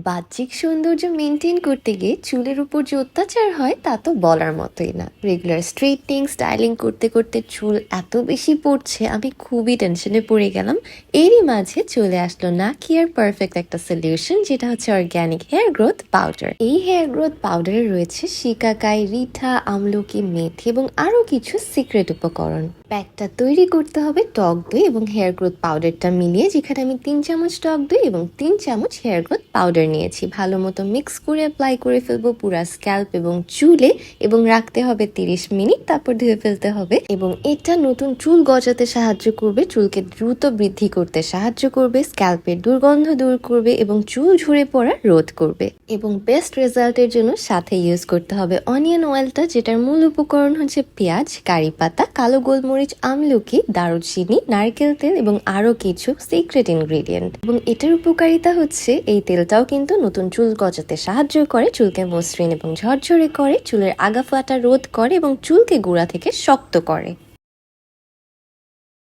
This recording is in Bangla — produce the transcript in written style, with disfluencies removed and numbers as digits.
বাহ্যিক সৌন্দর্য মেনটেন করতে গিয়ে চুলের উপর যে অত্যাচার হয় তা তো বলার মতোই না। রেগুলার স্ট্রেটনিং স্টাইলিং করতে করতে চুল এত বেশি পড়ছে, আমি খুবই টেনশনে পড়ে গেলাম। এরই মাঝে চলে আসলো নাকিয়ার পারফেক্ট একটা সলিউশন, যেটা হচ্ছে অর্গ্যানিক হেয়ার গ্রোথ পাউডার। এই হেয়ার গ্রোথ পাউডারে রয়েছে শিকাকাই, রিঠা, আমলকি, মেথি এবং আরো কিছু সিক্রেট উপকরণ। প্যাকটা তৈরি করতে হবে টক দই এবং হেয়ার গ্রোথ পাউডারটা মিলিয়ে, যেখানে আমি 3 চামচ টক দই এবং 3 চামচ হেয়ার গ্রোথ পাউডার নিয়েছি। ভালো মতো মিক্স করে অ্যাপ্লাই করে ফেলবো পুরা স্ক্যাল্প এবং চুলে, এবং রাখতে হবে 30 মিনিট, তারপর ধুয়ে ফেলতে হবে। এবং এটা নতুন চুল গজাতে সাহায্য করবে, চুলকে দ্রুত বৃদ্ধি করতে সাহায্য করবে, স্ক্যাল্পের দুর্গন্ধ দূর করবে এবং চুল ঝরে পড়া রোধ করবে। এবং বেস্ট রেজাল্টের জন্য সাথে ইউজ করতে হবে অনিয়ন অয়েলটা, যেটার মূল উপকরণ হচ্ছে পেঁয়াজ, কারি পাতা, কালো গোলমরিচ, আমলকি, দারুচিনি, নারকেল তেল এবং আরো কিছু সিক্রেট ইনগ্রেডিয়েন্ট। এবং এটার উপকারিতা হচ্ছে এই তেলটাও কিন্তু নতুন চুল গজাতে সাহায্য করে, চুলকে মসৃণ এবং ঝরঝরে করে, চুলের আগা ফাটা রোধ করে এবং চুলকে গোড়া থেকে শক্ত করে।